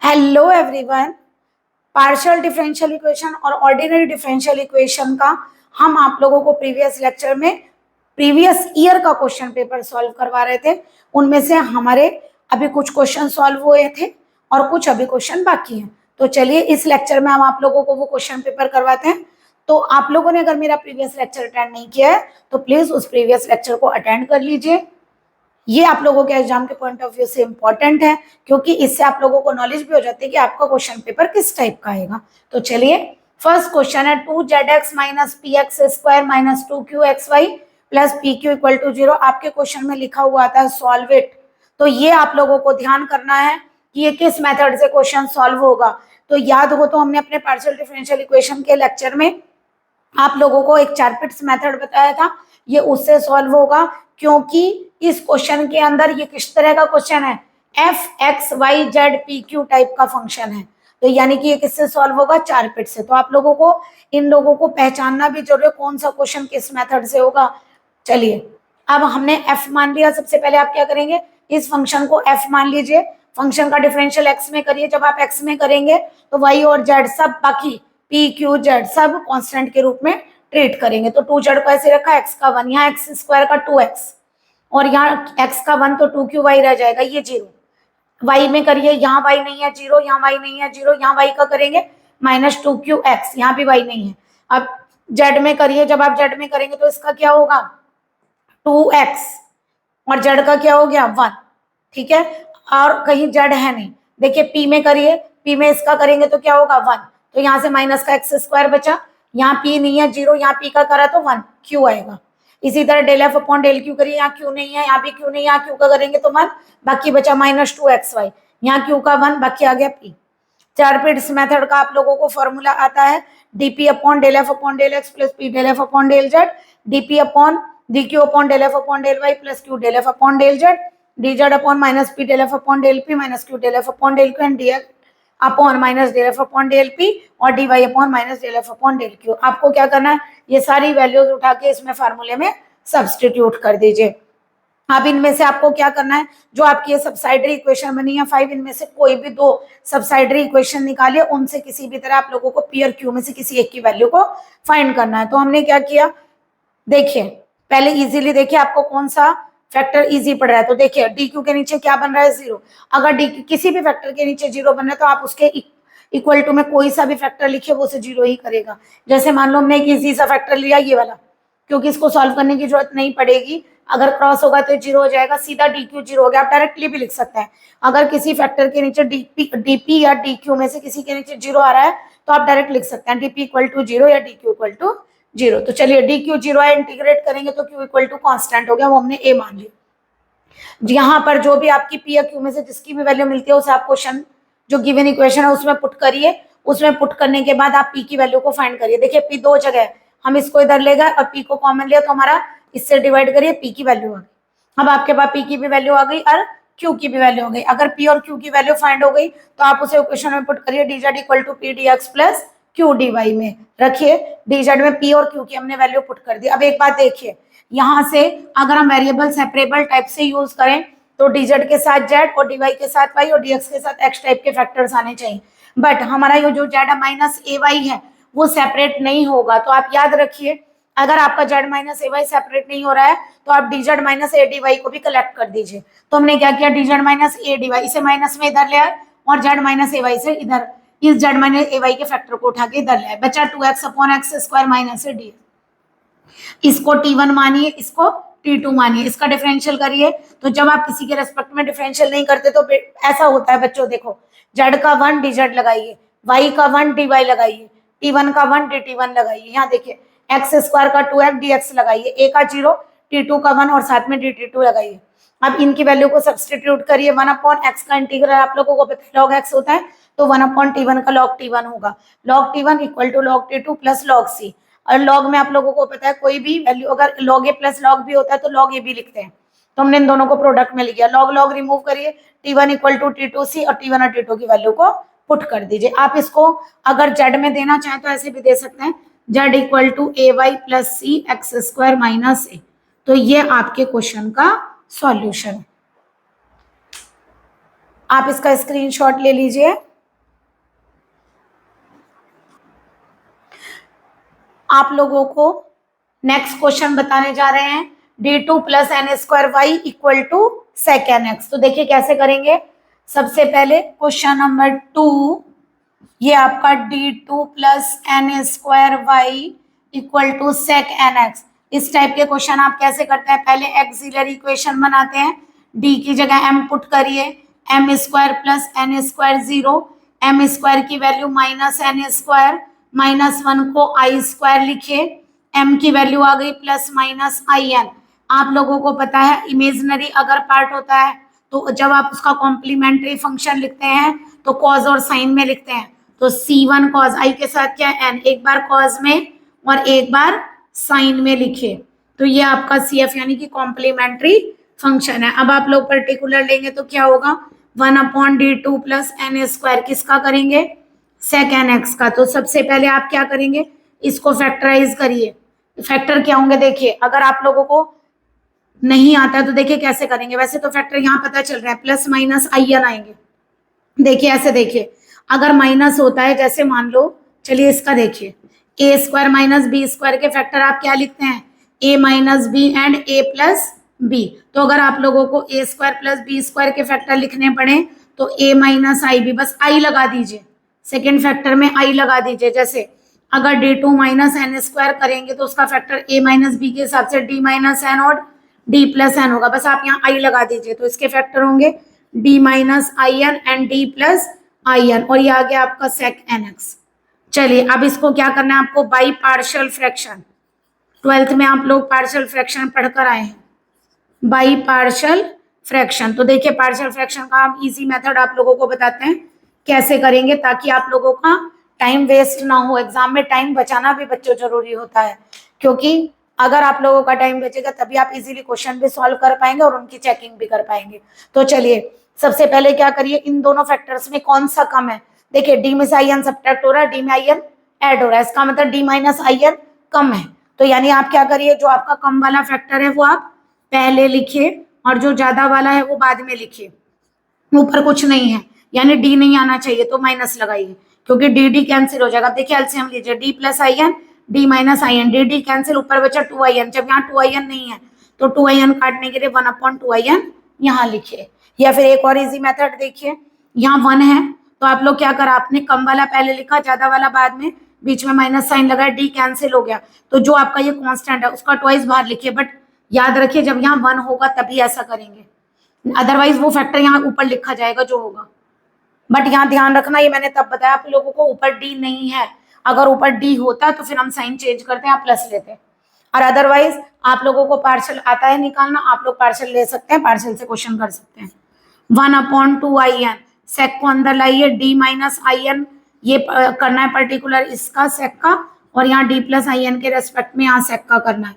Hello everyone. Partial differential equation और ordinary differential equation का हम आप लोगों को प्रीवियस लेक्चर में प्रीवियस ईयर का क्वेश्चन पेपर सॉल्व करवा रहे थे। उनमें से हमारे अभी कुछ क्वेश्चन सॉल्व हुए थे और कुछ अभी क्वेश्चन बाकी हैं। तो चलिए इस लेक्चर में हम आप लोगों को वो क्वेश्चन पेपर करवाते हैं। तो आप लोगों ने अगर मेरा प्रीवियस लेक्चर अटेंड नहीं किया है तो प्लीज उस प्रीवियस लेक्चर को अटेंड कर लीजिए। ये आप लोगों के एग्जाम के पॉइंट ऑफ व्यू से इंपॉर्टेंट है, क्योंकि इससे आप लोगों को नॉलेज भी हो जाती है कि आपका क्वेश्चन पेपर किस टाइप का आएगा। तो चलिए फर्स्ट क्वेश्चन है 2zx minus P X square minus 2qxy plus P Q equal to 0। आपके क्वेश्चन में लिखा हुआ आता है सॉल्व इट। तो ये आप लोगों को ध्यान करना है कि ये किस मेथड से क्वेश्चन सॉल्व होगा। तो याद हो तो हमने अपने पार्शियल डिफरेंशियल इक्वेशन के लेक्चर में आप लोगों को एक चारपिट्स मेथड बताया था, ये उससे सॉल्व होगा, क्योंकि इस क्वेश्चन के अंदर ये किस तरह का क्वेश्चन है, F X Y Z P Q type का फंक्शन है। तो यानी कि ये किससे सॉल्व होगा, चारपिट से। तो आप लोगों को इन लोगों को पहचानना भी जरूरी है कौन सा क्वेश्चन किस मेथड से होगा। चलिए अब हमने एफ मान लिया। सबसे पहले आप क्या करेंगे, इस फंक्शन को एफ मान लीजिए। फंक्शन का डिफरेंशियल एक्स में करिए। जब आप एक्स में करेंगे तो वाई और जेड सब बाकी पी क्यू जेड सब कांस्टेंट के रूप में ट्रीट करेंगे। तो 2z को ऐसे रखा, एक्स का 1, यहाँ एक्स स्क्वायर का 2x और यहाँ एक्स का 1 तो 2qy रह जाएगा, ये 0। y में करिए, यहाँ y नहीं है 0, यहाँ y नहीं है 0, यहाँ y का करेंगे माइनस 2qx, यहाँ भी y नहीं है। अब z में करिए, जब आप z में करेंगे तो इसका क्या होगा 2x और z का क्या हो गया 1, ठीक है। और कहीं z है नहीं। देखिए p में करिए, p में इसका करेंगे तो क्या होगा 1, तो यहाँ से माइनस का एक्स स्क्वायर बचा, यहाँ p नहीं है 0, यहाँ p का करा तो 1, q आएगा। इसी तरह del F upon del Q करिए, यहाँ क्यू नहीं है, यहाँ भी क्यू नहीं, यहाँ क्यू का करेंगे तो 1, बाकी बचा माइनस 2xy, यहाँ क्यू का 1, बाकी आ गया p। चारपिट्स मेथड का आप लोगों को फॉर्मूला आता है dp upon del F upon del X plus p del F upon del Z, dp upon dq upon del F upon del Y plus q del F upon del Z, dz upon minus p del F upon del p minus q del F upon del q and dx upon minus del F upon del P और D Y upon minus del F upon del Q. आपको क्या करना है, ये सारी values उठा के इसमें फार्मूले में सब्स्टिट्यूट कर दीजिए। अब इनमें से आपको क्या करना है, जो आपकी ये सब्साइडरी इक्वेशन बनी है 5, इनमें से कोई भी 2 सब्साइडरी इक्वेशन निकालिए, उनसे किसी भी तरह आप लोगों को पी और क्यू में से किसी एक की वैल्यू को फाइंड करना है। तो हमने क्या किया, देखिए पहले इजीली देखिए आपको कौन सा फैक्टर इजी पड़ रहा है। तो देखिए डी क्यू के नीचे क्या बन रहा है 0। अगर डी किसी भी फैक्टर के नीचे 0 बन रहा है तो आप उसके इक्वल टू में कोई सा भी फैक्टर लिखिए, वो उसे 0 ही करेगा। जैसे मान लो हमने एक इजी सा फैक्टर लिया ये वाला, क्योंकि इसको सॉल्व करने की जरूरत नहीं पड़ेगी, अगर क्रॉस होगा तो 0 हो जाएगा, सीधा डी क्यू 0 हो गया। आप डायरेक्टली भी लिख सकते हैं, अगर किसी फैक्टर के नीचे डीपी या डी क्यू में से किसी के नीचे 0 आ रहा है तो आप डायरेक्ट लिख सकते हैं डीपी इक्वल टू 0 या डी क्यू इक्वल टू 0। तो चलिए डी क्यू 0 है, इंटीग्रेट करेंगे तो क्यू इक्वल टू कॉन्स्टेंट हो गया, वो हमने ए मान लिया। यहाँ पर जो भी आपकी पी या क्यू में से जिसकी भी वैल्यू मिलती है उसे आप क्वेश्चन जो गिवन इक्वेशन है उसमें पुट करिए। उसमें पुट करने के बाद आप पी की वैल्यू को फाइंड करिए। देखिए पी 2 जगह है, हम इसको इधर ले गए और पी को कॉमन लिया तो हमारा इससे डिवाइड करिए, पी की वैल्यू आ गई। अब आपके पास पी की भी वैल्यू आ गई और क्यू की भी वैल्यू हो गई। अगर पी और क्यू की वैल्यू फाइंड हो गई तो आप उसे इक्वेशन में पुट करिए, dz equal to P D x plus Q D Y में रखिए। dz में पी और क्यू की हमने वैल्यू पुट कर दी। अब एक बात देखिए, यहाँ से अगर हम वेरिएबल सेपरेबल टाइप से यूज करें तो dz के साथ z और dy के साथ y और dx के साथ x टाइप के फैक्टर्स आने चाहिए, बट हमारा ये जो z माइनस ए वाई है वो सेपरेट नहीं होगा। तो आप याद रखिए, अगर आपका z minus A Y separate नहीं हो रहा है तो आप dz minus A D Y को भी कलेक्ट कर दीजिए। तो हमने क्या किया, dz minus A D Y इसे माइनस में इधर ले आए और z माइनस ए वाई से इधर इस z माइनस ए वाई के फैक्टर को उठा के इधर ले आए, बचा 2x upon x square minus A D. इसको t1 मानिए, इसको t2 मानिए, इसका डिफरेंशियल करिए। तो जब आप किसी के रेस्पेक्ट में डिफरेंशियल नहीं करते तो ऐसा होता है बच्चों, देखो z का 1 dz लगाइए, y का 1 dy लगाइए, t1 का 1 dt1 लगाइए। यहाँ देखिए एक्स स्क्वायर का 2x dx लगाइए, a का 0 t2 का 1 और साथ में dt2 लगाइए। अब इनकी वैल्यू को सब्सटीट्यूट करिए, 1 अपॉन एक्स का इंटीग्रल आप लोगों को पता है log x होता है, तो 1 अपॉन t1 का log t1 होगा, log t1 equal to log t2 plus log c। और log में आप लोगों को पता है कोई भी वैल्यू अगर log a plus log b होता है तो log a भी लिखते हैं, तो हमने इन दोनों को प्रोडक्ट में लिखा। log log रिमूव करिए, t1 इक्वल टू t2c और t1 और t2 की वैल्यू को पुट कर दीजिए। आप इसको अगर z में देना चाहें तो ऐसे भी दे सकते हैं, z equal to A Y plus C X square minus A. तो ये आपके क्वेश्चन का सॉल्यूशन है। आप इसका स्क्रीनशॉट ले लीजिए। आप लोगों को नेक्स्ट क्वेश्चन बताने जा रहे हैं d2 plus N square Y equal to sec N x. तो देखिए कैसे करेंगे। सबसे पहले क्वेश्चन नंबर 2, ये आपका d2 plus N square Y equal to sec N X. इस टाइप के क्वेश्चन आप कैसे करते हैं, पहले एक्सिलरी इक्वेशन बनाते हैं, d की जगह m पुट करिए, M square plus N square 0, M square की वैल्यू माइनस एन स्क्वायर, -1 को आई स्क्वायर लिखिए, m की वैल्यू आ गई प्लस माइनस आई एन। आप लोगों को पता है इमेजिनरी अगर पार्ट होता है तो जब आप उसका कॉम्प्लीमेंट्री फंक्शन लिखते हैं तो कॉज और साइन में लिखते हैं। तो c1 कॉज आई के साथ क्या है n, एक बार कॉज में और एक बार साइन में लिखे, तो ये आपका CF यानी कि कॉम्प्लीमेंट्री फंक्शन है। अब आप लोग पर्टिकुलर लेंगे तो क्या होगा, 1/d2 प्लस एन स्क्वायर किसका करेंगे, सेक एन एक्स का। तो सबसे पहले आप क्या करेंगे, इसको फैक्टराइज करिए। फैक्टर क्या होंगे देखिए, अगर आप लोगों को नहीं आता तो देखिए कैसे करेंगे। वैसे तो फैक्टर यहाँ पता चल रहा है, प्लस माइनस आई एन आएंगे। देखिए ऐसे देखिए, अगर माइनस होता है जैसे मान लो, चलिए इसका देखिए, A square minus B square के फैक्टर आप क्या लिखते हैं, A minus B and A plus B. तो अगर आप लोगों को A square plus B square के फैक्टर लिखने पड़े तो ए माइनस आई बी, बस आई लगा दीजिए, सेकेंड फैक्टर में आई लगा दीजिए। जैसे अगर d2 माइनस एन स्क्वायर करेंगे तो उसका फैक्टर a माइनस बी के हिसाब से d माइनस एन और d प्लस एन होगा, बस आप यहाँ आई लगा दीजिए। तो इसके फैक्टर होंगे d minus i n and d plus i n, और ये आ गया आपका सेक एन एक्स। चलिए अब इसको क्या करना है आपको, बाई पार्शियल फ्रैक्शन। 12th में आप लोग पार्शियल फ्रैक्शन पढ़कर आए हैं, बाई पार्शियल फ्रैक्शन। तो देखिए पार्शियल फ्रैक्शन का हम इजी मेथड आप लोगों को बताते हैं कैसे करेंगे, ताकि आप लोगों का टाइम वेस्ट ना हो। एग्जाम में टाइम बचाना भी बच्चों जरूरी होता है, क्योंकि अगर आप लोगों का टाइम बचेगा तभी आप इजीली क्वेश्चन भी सॉल्व कर पाएंगे और उनकी चेकिंग भी कर पाएंगे। तो चलिए सबसे पहले क्या करिए, इन दोनों फैक्टर्स में कौन सा कम है। देखिए डी में से आई एन सब्ट्रैक्ट हो रहा है, डी में आई एन ऐड हो रहा है, इसका मतलब डी माइनस आई एन कम है। तो यानी आप क्या करिए, जो आपका कम वाला फैक्टर है वो आप पहले लिखिए और जो ज्यादा वाला है वो बाद में लिखिए। ऊपर कुछ नहीं है, यानी डी नहीं आना चाहिए तो माइनस लगाइए, क्योंकि डी डी कैंसिल हो जाएगा। देखिए एलसीएम लीजिए, d plus i n d minus i n, d d cancel, ऊपर बचा 2 जब यहाँ 2 नहीं है तो 2 काटने के लिए 1/2 यहाँ लिखिए। या फिर एक और इजी मेथड देखिए, यहाँ 1 है तो आप लोग क्या करा, आपने कम वाला पहले लिखा, ज्यादा वाला बाद में, बीच में माइनस साइन लगाया, डी कैंसिल हो गया, तो जो आपका ये कांस्टेंट है उसका ट्वाइस बाहर लिखिए। बट याद रखिए जब यहाँ 1 होगा तभी ऐसा करेंगे, अदरवाइज वो फैक्टर यहाँ ऊपर लिखा जाएगा जो होगा। बट यहाँ ध्यान रखना, ये मैंने तब बताया आप लोगों को, ऊपर डी नहीं है। अगर ऊपर डी होता तो फिर हम साइन चेंज करते हैं, आप प्लस लेते हैं। और अदरवाइज आप लोगों को पार्शियल आता है निकालना, आप लोग पार्शियल ले सकते हैं, पार्शियल से क्वेश्चन कर सकते हैं। 1/2 सेक को अंदर लाइए, डी माइनस आई एन ये करना है पर्टिकुलर इसका सेक का, और यहाँ डी प्लस आई एन के रेस्पेक्ट में यहाँ सेक का करना है।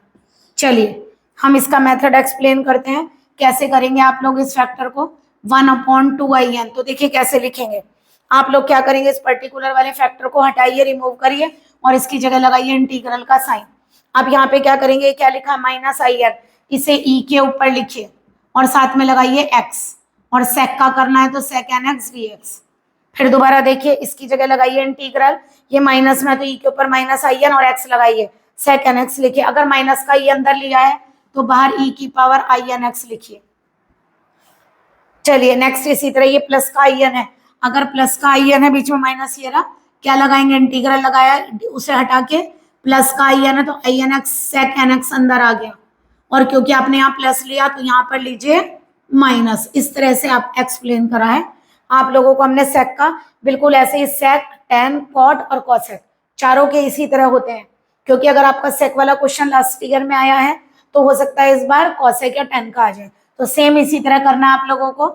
चलिए हम इसका मेथड एक्सप्लेन करते हैं, कैसे करेंगे आप लोग इस फैक्टर को, 1/2 तो देखिए कैसे लिखेंगे। आप लोग क्या करेंगे, इस पर्टिकुलर वाले फैक्टर को हटाइए, रिमूव करिए और इसकी जगह लगाइए इंटीग्रल का साइन। अब यहाँ पे क्या करेंगे, क्या लिखा है माइनस आई एन, इसे ई के ऊपर लिखिए और साथ में लगाइए एक्स, और सेक का करना है तो सेक एन एक्स डी एक्स। फिर दोबारा देखिए, इसकी जगह लगाइए इंटीग्रल, ये माइनस में तो ई के ऊपर माइनस आई एन और एक्स लगाइए, सेक एन एक्स लिखिए। अगर माइनस का ई अंदर लिया है तो बाहर ई की पावर आई एन एक्स लिखिए। चलिए नेक्स्ट इसी तरह ये प्लस का आई एन है, अगर प्लस का आई एन है बीच में माइनस ये रहा, क्या लगाएंगे इंटीग्रल लगाया, उसे हटा के प्लस का आई एन है तो i n x sec N x अंदर आ गया, और क्योंकि आपने यहाँ प्लस लिया तो यहाँ पर लीजिए माइनस। इस तरह से आप एक्सप्लेन करा है आप लोगों को हमने सेक का, बिल्कुल ऐसे ही सेक, टेन, कॉट और कॉसेक चारों के इसी तरह होते हैं। क्योंकि अगर आपका सेक वाला क्वेश्चन लास्ट ईयर में आया है तो हो सकता है इस बार कॉसेक या टेन का आ जाए, तो सेम इसी तरह करना है आप लोगों को।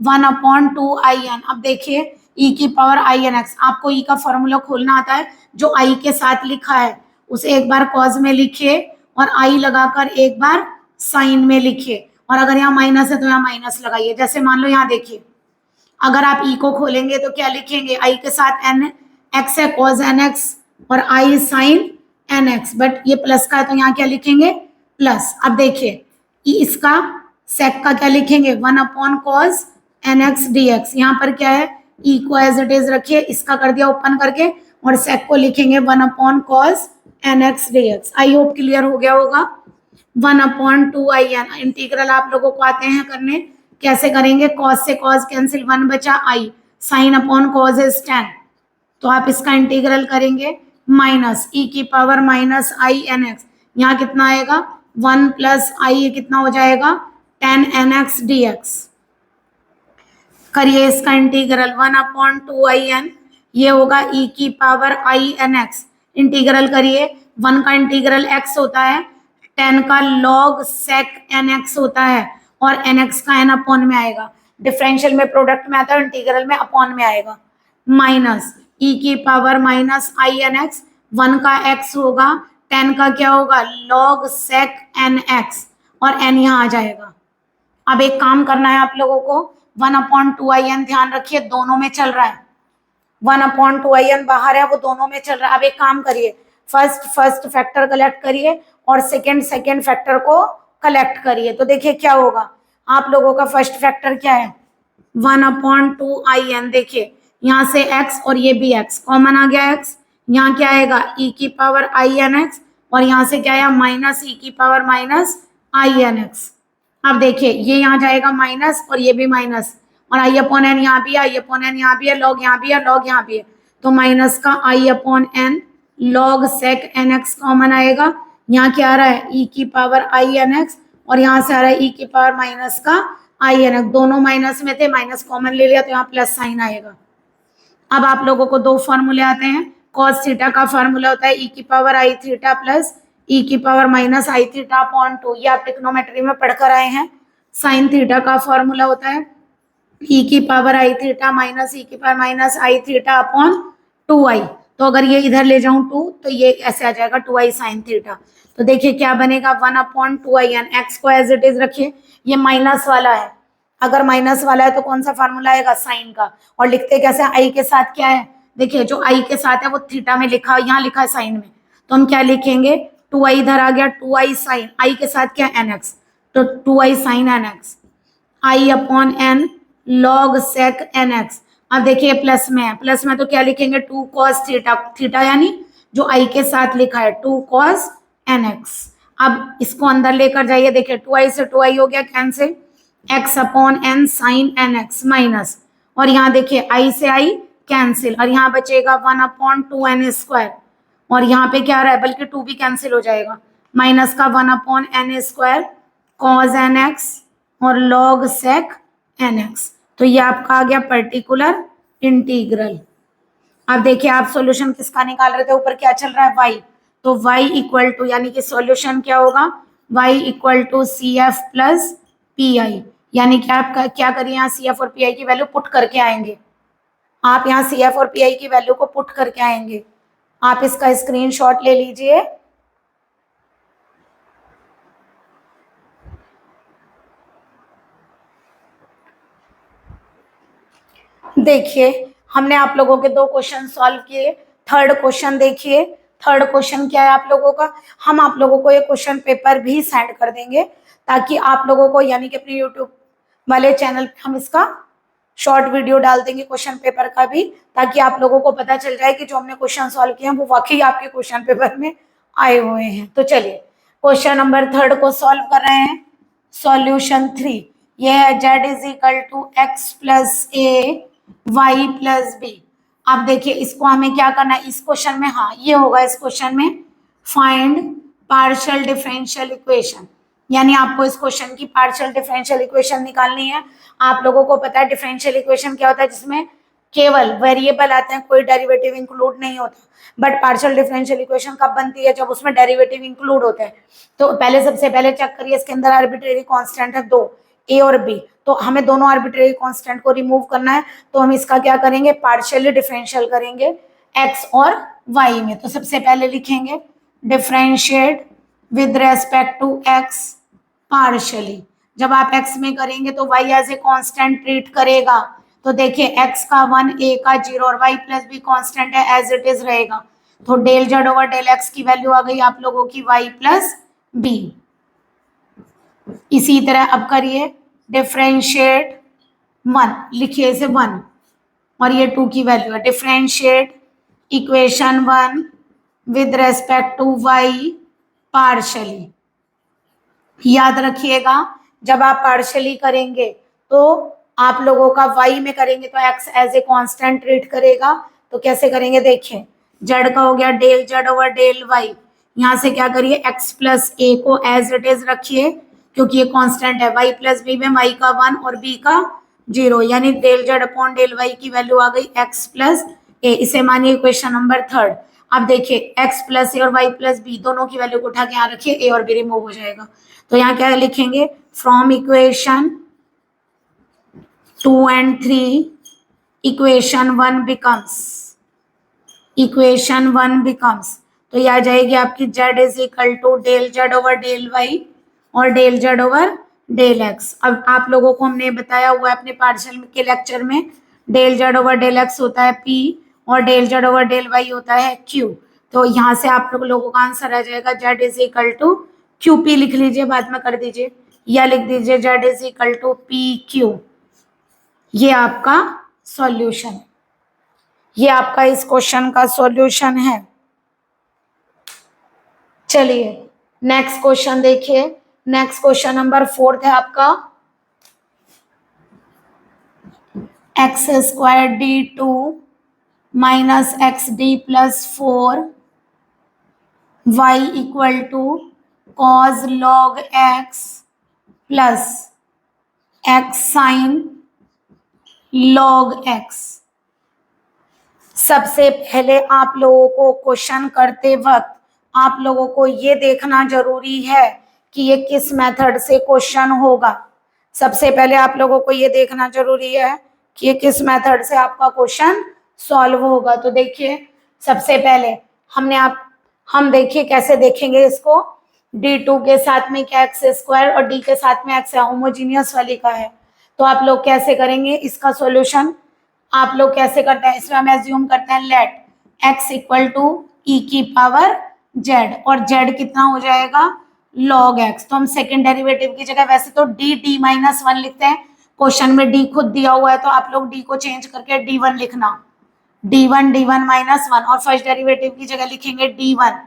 1/2 अब देखिए ई की पावर आई एन एक्स, आपको ई का फॉर्मूला खोलना आता है, जो आई के साथ लिखा है उसे एक बार कॉज में लिखिए और आई लगाकर एक बार साइन में लिखिए, और अगर यहाँ माइनस है तो यहाँ माइनस लगाइए। जैसे मान लो यहाँ देखिए, अगर आप ई को खोलेंगे तो क्या लिखेंगे, आई के साथ एन एक्स है कॉज एन एक्स और आई साइन एन एक्स, बट ये प्लस का है तो यहाँ क्या लिखेंगे प्लस। अब देखिए इसका सेक का क्या लिखेंगे, 1/cos n x d x, यहाँ पर क्या है ई को एज इट इज रखिए, इसका कर दिया ओपन करके, और सेक को लिखेंगे 1/cos n x d x. I hope clear हो गया होगा। 1/2 इंटीग्रल आप लोगों को आते हैं करने, कैसे करेंगे, कॉस से कॉस कैंसिल, 1 बचा i, sine upon cos is 10, तो आप इसका इंटीग्रल करेंगे माइनस ई की power minus i n x, यहाँ कितना आएगा 1 प्लस आई, कितना हो जाएगा 10 एन एक्स डी एक्स। करिए इसका इंटीग्रल 1/2 ये होगा ई की power i n x, integral करिए, 1 का इंटीग्रल x होता है, 10 का log sec एन एक्स होता है, और एन एक्स का एन अपॉन में आएगा, डिफरेंशियल में प्रोडक्ट में आता है, इंटीग्रल में अपॉन में आएगा, माइनस ई की power minus i n x, 1 का x होगा, 10 का क्या होगा log sec एन एक्स, और n यहाँ आ जाएगा। अब एक काम करना है आप लोगों को, 1/2 ध्यान रखिए दोनों में चल रहा है, 1/2 बाहर है, वो दोनों में चल रहा है। अब एक काम करिए, फर्स्ट फैक्टर कलेक्ट करिए और सेकंड फैक्टर को कलेक्ट करिए, तो देखिए क्या होगा। आप लोगों का फर्स्ट फैक्टर क्या है 1/2 देखिए यहाँ से x और ये भी x कॉमन आ गया, x यहाँ क्या आएगा e की पावर आई एन एक्स, और यहाँ से क्या आया माइनस ई की power minus i n x. अब देखिए ये यहाँ जाएगा माइनस और ये भी माइनस, और आई अपॉन एन यहाँ भी, आई अपॉन एन यहाँ भी है, लॉग यहाँ भी है, लॉग यहाँ भी है, तो माइनस का I upon N log sec N X common आएगा, यहाँ क्या आ रहा है ई की पावर आई एन एक्स, और यहाँ से आ रहा है ई की पावर माइनस का आई एन एक्स, दोनों माइनस में थे, माइनस कॉमन ले लिया तो यहाँ प्लस साइन आएगा। अब आप लोगों को दो फॉर्मूले आते हैं, कॉस थीटा का फॉर्मूला होता है ई की पावर आई थीटा प्लस ई की पावर माइनस आई थीटा अपॉन 2, ये आप ट्रिग्नोमेट्री में पढ़कर आए हैं। साइन थीटा का फॉर्मूला होता है ई की पावर आई थीटा माइनस ई की पावर माइनस आई थीटा अपॉन 2i, तो अगर ये इधर ले जाऊं 2 तो ये ऐसे आ जाएगा 2i साइन थीटा। तो देखिए क्या बनेगा 1/2 एक्स को एज इट इज रखिए, ये माइनस वाला है, अगर माइनस वाला है तो कौन सा फार्मूला आएगा साइन का, और लिखते कैसे आई के साथ क्या है, देखिए जो आई के साथ है वो थीटा में लिखा, यहाँ लिखा है साइन में, तो हम क्या लिखेंगे 2i इधर आ गया, 2i साइन, आई के साथ क्या एन एक्स, तो 2i sine N X, I upon N log sec N x. अब देखिए प्लस में है, प्लस में तो क्या लिखेंगे 2 cos थीटा, थीटा यानी जो आई के साथ लिखा है 2 cos एन एक्स। अब इसको अंदर लेकर जाइए, देखिए 2i से 2i हो गया cancel, x upon n sine N x minus, और यहाँ देखिए आई से आई कैंसिल, और यहाँ बचेगा 1/2 स्क्वायर, और यहाँ पे क्या आ रहा है बल्कि 2 भी कैंसिल हो जाएगा, माइनस का 1/n square cos n x और लॉग सेक एन एक्स, तो ये आपका आ गया पर्टिकुलर इंटीग्रल। अब देखिए आप सॉल्यूशन किसका निकाल रहे थे, ऊपर क्या चल रहा है y, तो y इक्वल टू यानी कि सॉल्यूशन क्या होगा y equal to C F plus P I, यानी कि आप क्या करिए यहाँ सी एफ और पी आई की वैल्यू पुट करके आएंगे, आप यहाँ सी एफ और पी आई की वैल्यू को पुट करके आएंगे। आप इसका स्क्रीनशॉट ले लीजिए, देखिए हमने आप लोगों के 2 क्वेश्चन सॉल्व किए, थर्ड क्वेश्चन देखिए, थर्ड क्वेश्चन क्या है आप लोगों का, हम आप लोगों को ये क्वेश्चन पेपर भी सेंड कर देंगे ताकि आप लोगों को यानी कि अपने यूट्यूब वाले चैनल पे हम इसका शॉर्ट वीडियो डाल देंगे क्वेश्चन पेपर का भी, ताकि आप लोगों को पता चल जाए कि जो हमने क्वेश्चन सॉल्व किए हैं वो वाकई आपके क्वेश्चन पेपर में आए हुए हैं। तो चलिए क्वेश्चन नंबर 3 को सॉल्व कर रहे हैं। सॉल्यूशन 3 ये है z is equal to x plus a Y plus b. अब देखिए इसको हमें क्या करना है इस क्वेश्चन में, हाँ ये होगा इस क्वेश्चन में फाइंड पार्शियल डिफरेंशियल इक्वेशन, यानी आपको इस क्वेश्चन की पार्शियल डिफरेंशियल इक्वेशन निकालनी है। आप लोगों को पता है डिफरेंशियल इक्वेशन क्या होता है, जिसमें केवल वेरिएबल आते हैं, कोई डेरिवेटिव इंक्लूड नहीं होता, बट पार्शियल डिफरेंशियल इक्वेशन कब बनती है, जब उसमें डेरिवेटिव इंक्लूड होते हैं। तो पहले सबसे पहले चेक करिए इसके अंदर आर्बिट्रेरी कांस्टेंट है 2, ए और बी, तो हमें दोनों आर्बिट्रेरी कांस्टेंट को रिमूव करना है, तो हम इसका क्या करेंगे पार्शियली डिफरेंशियल करेंगे एक्स और वाई में। तो सबसे पहले लिखेंगे differentiate with respect to x partially, जब आप x में करेंगे तो y as a constant treat करेगा, तो देखिए x का 1 a का 0 और y प्लस बी कांस्टेंट है एज इट इज रहेगा, तो del z over del x की वैल्यू आ गई आप लोगों की y प्लस बी। इसी तरह अब करिए डिफरेंशिएट 1, लिखिए इसे 1 और ये 2 की वैल्यू है, differentiate equation 1 with respect to y partially. याद रखिएगा, जब आप पार्शली करेंगे तो आप लोगों का y में करेंगे तो x as a constant treat करेगा। तो कैसे करेंगे देखिए, z का हो गया del z over del y। यहाँ से क्या करिए, x प्लस a को एज इट इज रखिए क्योंकि ये कांस्टेंट है। y प्लस b में y का 1 और b का 0, यानी del z upon del y की वैल्यू आ गई x प्लस a। इसे मानिए इक्वेशन नंबर 3। अब देखिए x प्लस ए और y प्लस बी दोनों की वैल्यू को उठा के यहाँ रखिए, a और b रिमूव हो जाएगा। तो यहाँ क्या लिखेंगे, from equation 2 and 3 equation 1 becomes, तो यह आ जाएगी आपकी z is equal to del z over del y और del z over del x। अब आप लोगों को हमने बताया हुआ है अपने पार्शियल के लेक्चर में, del z over del x होता है p और del z over del y होता है q। तो यहाँ से आप लोगों का आंसर आ जाएगा z is equal to QP लिख लीजिए, बाद में कर दीजिए, या लिख दीजिए z is equal to PQ। ये आपका सॉल्यूशन, ये आपका इस क्वेश्चन का सॉल्यूशन है। चलिए नेक्स्ट क्वेश्चन देखिए, नेक्स्ट क्वेश्चन नंबर 4 है आपका, x square d2 minus x d plus 4 y equal to cos log x plus x sin log x। सबसे पहले आप लोगों को क्वेश्चन करते वक्त आप लोगों को ये देखना जरूरी है कि ये किस मेथड से क्वेश्चन होगा। सबसे पहले आप लोगों को ये देखना जरूरी है कि ये किस मेथड से आपका क्वेश्चन सॉल्व होगा। तो देखिए सबसे पहले हम देखिए कैसे देखेंगे इसको, d2 के साथ में क्या एक्स स्क्वायर और d के साथ में एक्स है, होमोजीनियस वाली का है। तो आप लोग कैसे करेंगे इसका सॉल्यूशन, आप लोग कैसे करते हैं, इसमें हम एज्यूम करते हैं let x equal to e की पावर z और z कितना हो जाएगा log x। तो हम सेकेंड डेरिवेटिव की जगह वैसे तो d माइनस 1 लिखते हैं, क्वेश्चन में d खुद दिया हुआ है तो आप लोग d को चेंज करके d1 लिखना, d1 माइनस 1 और फर्स्ट डेरिवेटिव की जगह लिखेंगे d1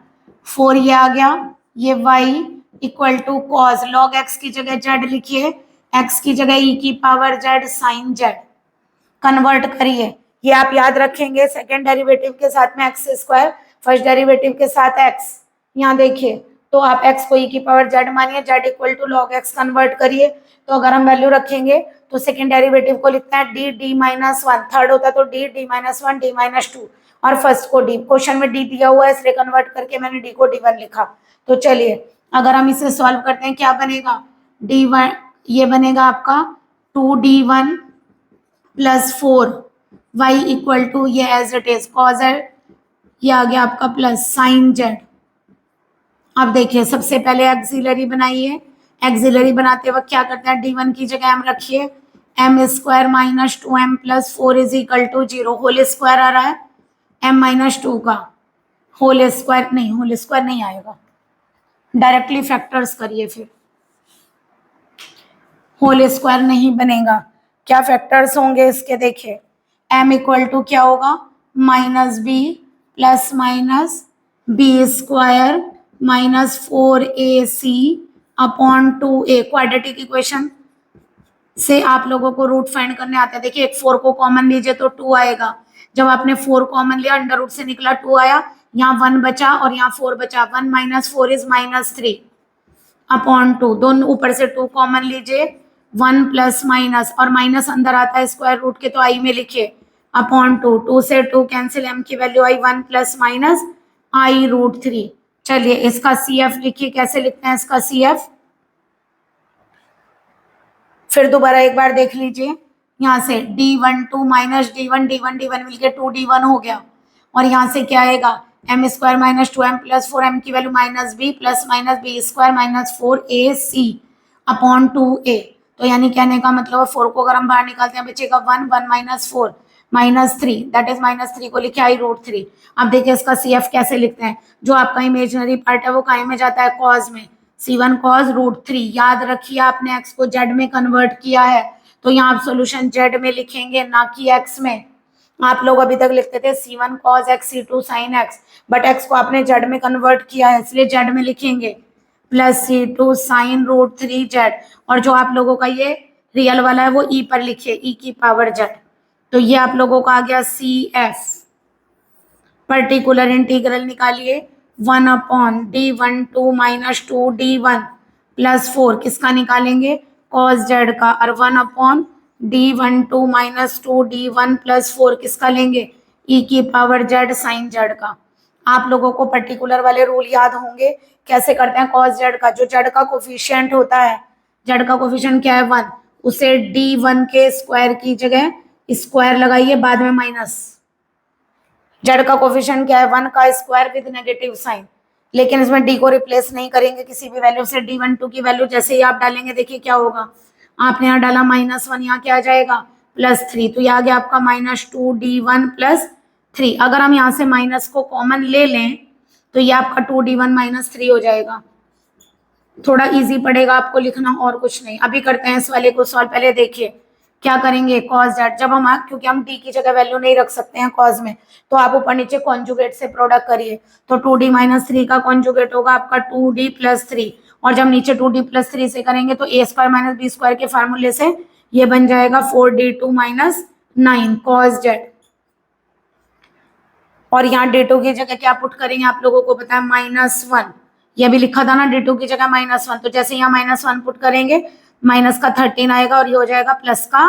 4, ये आ गया, ये y equal to cos log x की जगह z लिखिए, x की जगह e की power z sine z, convert करिए। ये आप याद रखेंगे सेकेंड डेरिवेटिव के साथ में एक्स स्क्वायर, फर्स्ट डेरिवेटिव के साथ x। यहाँ देखिए तो आप x को e की पावर z मानिए, z equal to log x convert करिए। तो अगर हम वैल्यू रखेंगे तो सेकेंड डेरिवेटिव को लिखता है d माइनस 1, थर्ड होता तो d माइनस 1 d माइनस 2 और फर्स्ट को d। क्वेश्चन में d दिया हुआ है इसलिए कन्वर्ट करके मैंने d को d1 लिखा। तो चलिए अगर हम इसे सॉल्व करते हैं क्या बनेगा, d1 ये बनेगा आपका 2d1 plus 4 y equal to ये एज इट इज कॉज ये आ गया आपका प्लस साइन z। अब देखिए सबसे पहले एक्सिलरी बनाइए, एक्सिलरी बनाते वक्त क्या करते हैं, d1 की जगह m रखिए, m स्क्वायर माइनस 2m प्लस 4 is equal to 0, whole square आ रहा है m माइनस 2 का, होल स्क्वायर नहीं आएगा, डायरेक्टली फैक्टर्स करिए, फिर होल स्क्वायर नहीं बनेगा। क्या फैक्टर्स होंगे इसके, देखिए m इक्वल टू क्या होगा minus b plus minus B square minus 4ac upon 2a। Quadratic equation से आप लोगों को रूट फाइंड करने आता है। देखिए एक 4 को कॉमन लीजिए तो 2 आएगा, जब आपने 4 कॉमन लिया अंडर रूट से निकला 2 आया, यहाँ 1 बचा और यहाँ 4 बचा, 1 माइनस 4 इज माइनस 3 अपॉन 2, दोनों ऊपर से 2 कॉमन लीजिए, 1 प्लस माइनस और माइनस अंदर आता है स्क्वायर रूट के तो आई में लिखिए अपॉन 2, 2 से 2 कैंसिल, m की वैल्यू आई 1 प्लस माइनस आई रूट 3। चलिए इसका CF लिखिए, कैसे लिखते हैं इसका CF, फिर दोबारा एक बार देख लीजिए, यहाँ से d12 माइनस d1 मिलके 2d1 हो गया और यहाँ से क्या आएगा m square minus 2m plus 4m की value minus b plus minus B square minus 4ac upon 2a। तो यानी कहने का मतलब 4 को अगर हम बाहर निकालते हैं बचेगा 1 minus 4 minus 3, that is minus 3 को लिखे आई रूट 3। अब देखिए इसका CF कैसे लिखते हैं, जो आपका इमेजिनरी पार्ट है वो काहे में जाता है कॉज में, C1 कॉज रूट 3। याद रखिए आपने x को z में कन्वर्ट किया है तो यहाँ आप सोल्यूशन z में लिखेंगे ना कि x में। आप लोग अभी तक लिखते थे C1 cos x C2 sin x, but x को आपने z में कन्वर्ट किया है इसलिए z में लिखेंगे प्लस C2 sin √3z, और जो आप लोगों का ये रियल वाला है वो e पर लिखिए e की पावर z। तो ये आप लोगों का आ गया CF। पर्टिकुलर इंटीग्रल निकालिए 1/d12 माइनस 2d1 प्लस 4 किसका निकालेंगे cos z का, और 1/d12 माइनस 2d1 प्लस 4 किसका लेंगे e की पावर z sin z का। आप लोगों को पर्टिकुलर वाले रूल याद होंगे, कैसे करते हैं cos z का। जो z का कोफिशिएंट होता है, z का कोफिशिएंट क्या है 1, उसे d1 के स्क्वायर की जगह स्क्वायर लगाइए, बाद में माइनस। जेड का कोफिशिएंट क्या है 1 का स्क्वायर विद नेगेटिव साइन, लेकिन इसमें डी को रिप्लेस नहीं करेंगे किसी भी वैल्यू से। d12 की वैल्यू जैसे ही आप डालेंगे देखिए क्या होगा, आपने यहाँ डाला -1, यहाँ क्या आ जाएगा +3, तो ये आ गया आपका -2d1 + 3। अगर हम यहाँ से माइनस को कॉमन ले लें तो ये आपका 2d1 - 3 हो जाएगा। थोड़ा इजी पड़ेगा आपको लिखना और कुछ नहीं। अभी करते हैं इस वाले को सॉल्व। पहले देखिए क्या करेंगे cos z, जब हम क्योंकि हम d की जगह वैल्यू नहीं रख सकते हैं cos में, तो आप ऊपर नीचे कॉन्जुगेट से प्रोडक्ट करिए। तो 2d - 3 का कॉन्जुगेट होगा आपका 2d + 3, और जब नीचे 2d + 3 से करेंगे तो a² - b² के फार्मूले से ये बन जाएगा 4d2 - 9 cos z। और यहाँ d2 की जगह क्या पुट करेंगे आप लोगों को पता है -1, ये भी लिखा था ना d2 की जगह -1, तो जैसे यहाँ -1 पुट करेंगे माइनस का 13 आएगा और ये हो जाएगा प्लस का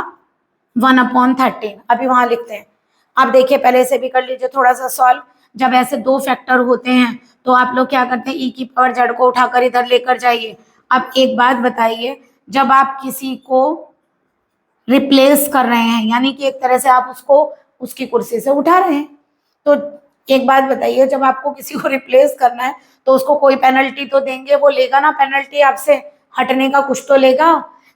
1/13। अभी वहां लिखते हैं। अब देखिए पहले से भी कर लीजिए थोड़ा सा सॉल्व। जब ऐसे दो फैक्टर होते हैं तो आप लोग क्या करते हैं e की पावर z को उठाकर इधर लेकर जाइए। अब एक बात बताइए, जब आप किसी को रिप्लेस कर रहे हैं यानी कि एक तरह से आप उसको उसकी कुर्सी से उठा रहे हैं, तो एक बात बताइए, जब आपको किसी को रिप्लेस करना है तो उसको कोई पेनल्टी तो देंगे, वो लेगा ना पेनल्टी, आपसे हटने का कुछ तो लेगा।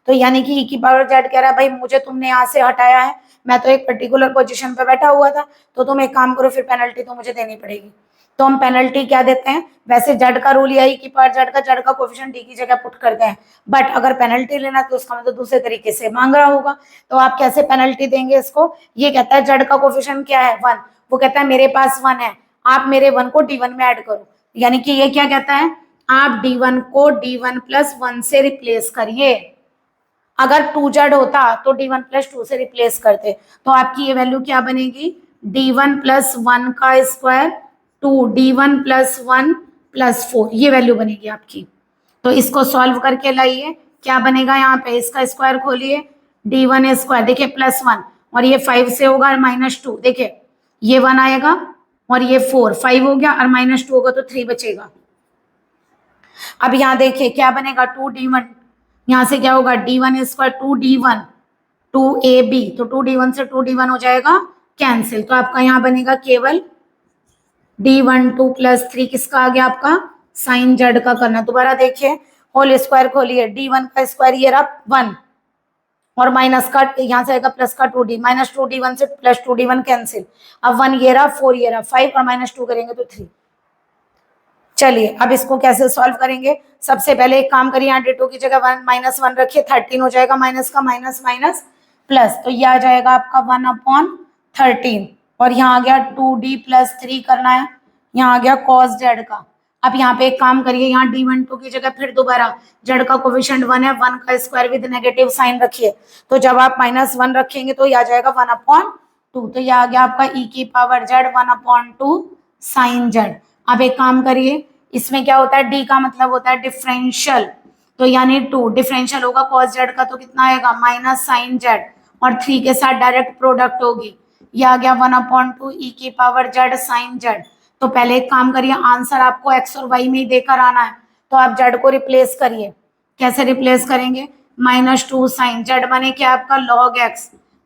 तो यानी कि e की पावर z कह रहा है भाई मुझे तुमने यहाँ से हटाया है, मैं तो एक पर्टिकुलर पोजीशन पे बैठा हुआ था, तो तुम एक काम करो फिर पेनल्टी तो मुझे देनी पड़ेगी। तो हम पेनल्टी क्या देते हैं, वैसे z का रूल यही की पावर z का कोफिशिएंट d की जगह पुट करते हैं, बट अगर पेनल्टी लेना तो उसका मतलब दूसरे तरीके से मांग रहा होगा। तो आप कैसे पेनल्टी देंगे इसको, ये कहता है z का कोफिशिएंट क्या है 1, वो कहता है मेरे पास 1 है, आप मेरे 1 को d1 में ऐड करो। यानी कि ये क्या कहता है, आप d1 को d1 + 1 से रिप्लेस करिए। अगर 2z होता तो d1 + 2 से रिप्लेस करते, तो आपकी ये वैल्यू क्या बनेगी d1 + 1 का स्क्वायर 2 d1 + 1 + 4, ये वैल्यू बनेगी आपकी। तो इसको सॉल्व करके लाइए, क्या बनेगा यहाँ पे, इसका स्क्वायर खोलिए d1² देखिए +1, और ये 5 से होगा -2, देखिए ये 1 आएगा और ये 4, 5 हो गया और -2 होगा तो 3 बचेगा। अब यहाँ देखिए क्या बनेगा 2d1, यहाँ से क्या होगा d1² 2d1 2ab, तो 2d1 से 2d1 हो जाएगा कैंसिल, तो आपका यहाँ बनेगा केवल d12 + 3 किसका आ गया आपका साइन z का करना। दोबारा देखिए होल स्क्वायर खोलिए, d1 का स्क्वायर ये रहा 1 और माइनस का यहाँ से आएगा प्लस का 2d, -2d1 से +2d1 कैंसिल। अब 1 ये रहा 4 ये रहा 5 और -2 करेंगे तो 3। चलिए अब इसको कैसे सॉल्व करेंगे, सबसे पहले एक काम करिए, यहाँ d2 की जगह -1 रखिए, 13 हो जाएगा, माइनस का माइनस माइनस प्लस, तो ये आ जाएगा आपका 1/13, और यहाँ आ गया 2d + 3 करना है, यहाँ आ गया cos z का। अब यहाँ पे एक काम करिए, यहाँ d12 की जगह फिर दोबारा z का कोफिशिएंट 1 है, 1 का स्क्वायर विद नेगेटिव साइन रखिए, तो जब आप -1 रखेंगे तो ये आ जाएगा 1/2, तो ये आ गया आपका e की पावर z 1/2 साइन z। अब एक काम करिए, इसमें क्या होता है d का मतलब होता है डिफरेंशियल, तो यानी 2 डिफरेंशियल होगा cos z का, तो कितना आएगा माइनस साइन z, और 3 के साथ डायरेक्ट प्रोडक्ट होगी, ये आ गया 1/2 e की पावर z साइन z। तो पहले एक काम करिए, आंसर आपको x और y में ही देकर आना है, तो आप z को रिप्लेस करिए। कैसे रिप्लेस करेंगे, -2 साइन z बने क्या आपका log x,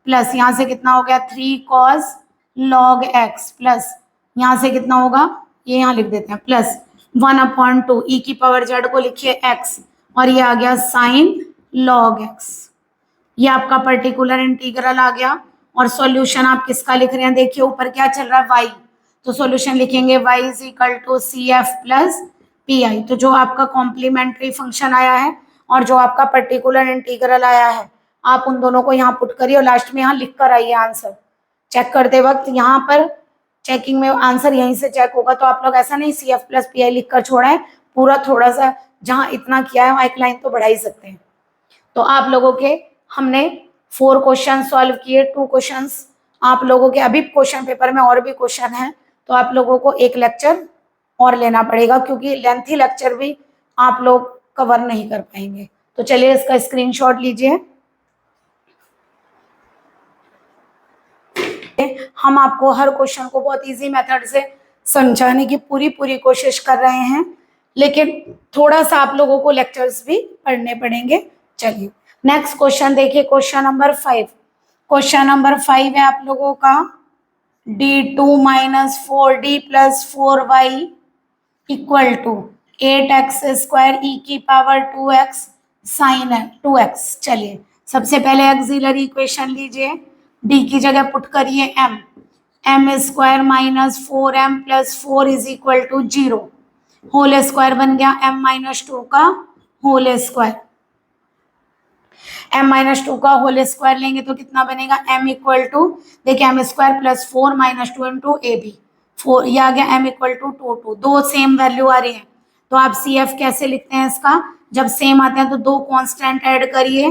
प्लस यहाँ से कितना हो गया 3 cos log x, प्लस यहाँ से कितना होगा, ये यहाँ लिख देते हैं प्लस 1/2 e की पावर z को लिखिए x, और ये आ गया साइन log x। ये आपका पर्टिकुलर इंटीग्रल आ गया, और सॉल्यूशन आप किसका लिख रहे हैं, देखिए ऊपर क्या चल रहा है y, तो सॉल्यूशन लिखेंगे y = CF + PI। तो जो आपका कॉम्प्लीमेंट्री फंक्शन आया है और जो आपका पर्टिकुलर इंटीग्रल आया है, आप उन दोनों को यहाँ पुट करिए और लास्ट में यहाँ लिख कर आइए आंसर। चेक करते वक्त यहाँ पर चेकिंग में आंसर यहीं से चेक होगा, तो आप लोग ऐसा नहीं CF प्लस PI लिख कर छोड़ा है, पूरा थोड़ा सा जहाँ इतना किया है वहाँ एक लाइन तो बढ़ा ही सकते हैं। तो आप लोगों के हमने 4 क्वेश्चन सॉल्व किए, 2 क्वेश्चंस आप लोगों के अभी क्वेश्चन पेपर में और भी क्वेश्चन हैं, तो आप लोगों को एक लेक्चर और लेना पड़ेगा क्योंकि लेंथी लेक्चर भी आप लोग कवर नहीं कर पाएंगे। तो चलिए इसका स्क्रीनशॉट लीजिए। हम आपको हर क्वेश्चन को बहुत इजी मेथड से समझाने की पूरी कोशिश कर रहे हैं, लेकिन थोड़ा सा आप लोगों को लेक्चर्स भी पढ़ने पड़ेंगे। चलिए नेक्स्ट क्वेश्चन देखिए, क्वेश्चन नंबर 5। क्वेश्चन नंबर 5 है आप लोगों का D2 minus 4D plus 4Y equal to 8x² e की पावर 2x साइन 2x। चलिए सबसे पहले एक्सिलरी इक्वेशन लीजिए, d की जगह पुट करिए m² minus 4m plus 4 is equal to 0, whole square बन गया m माइनस 2 का होल स्क्वायर। m माइनस 2 का होल स्क्वायर लेंगे तो कितना बनेगा, m इक्वल टू देखिए m² plus 4 minus 2 into AB 4, ये आ गया m इक्वल टू 2 दो सेम वैल्यू आ रही है। तो आप CF कैसे लिखते हैं इसका, जब सेम आते हैं तो दो कांस्टेंट ऐड करिए,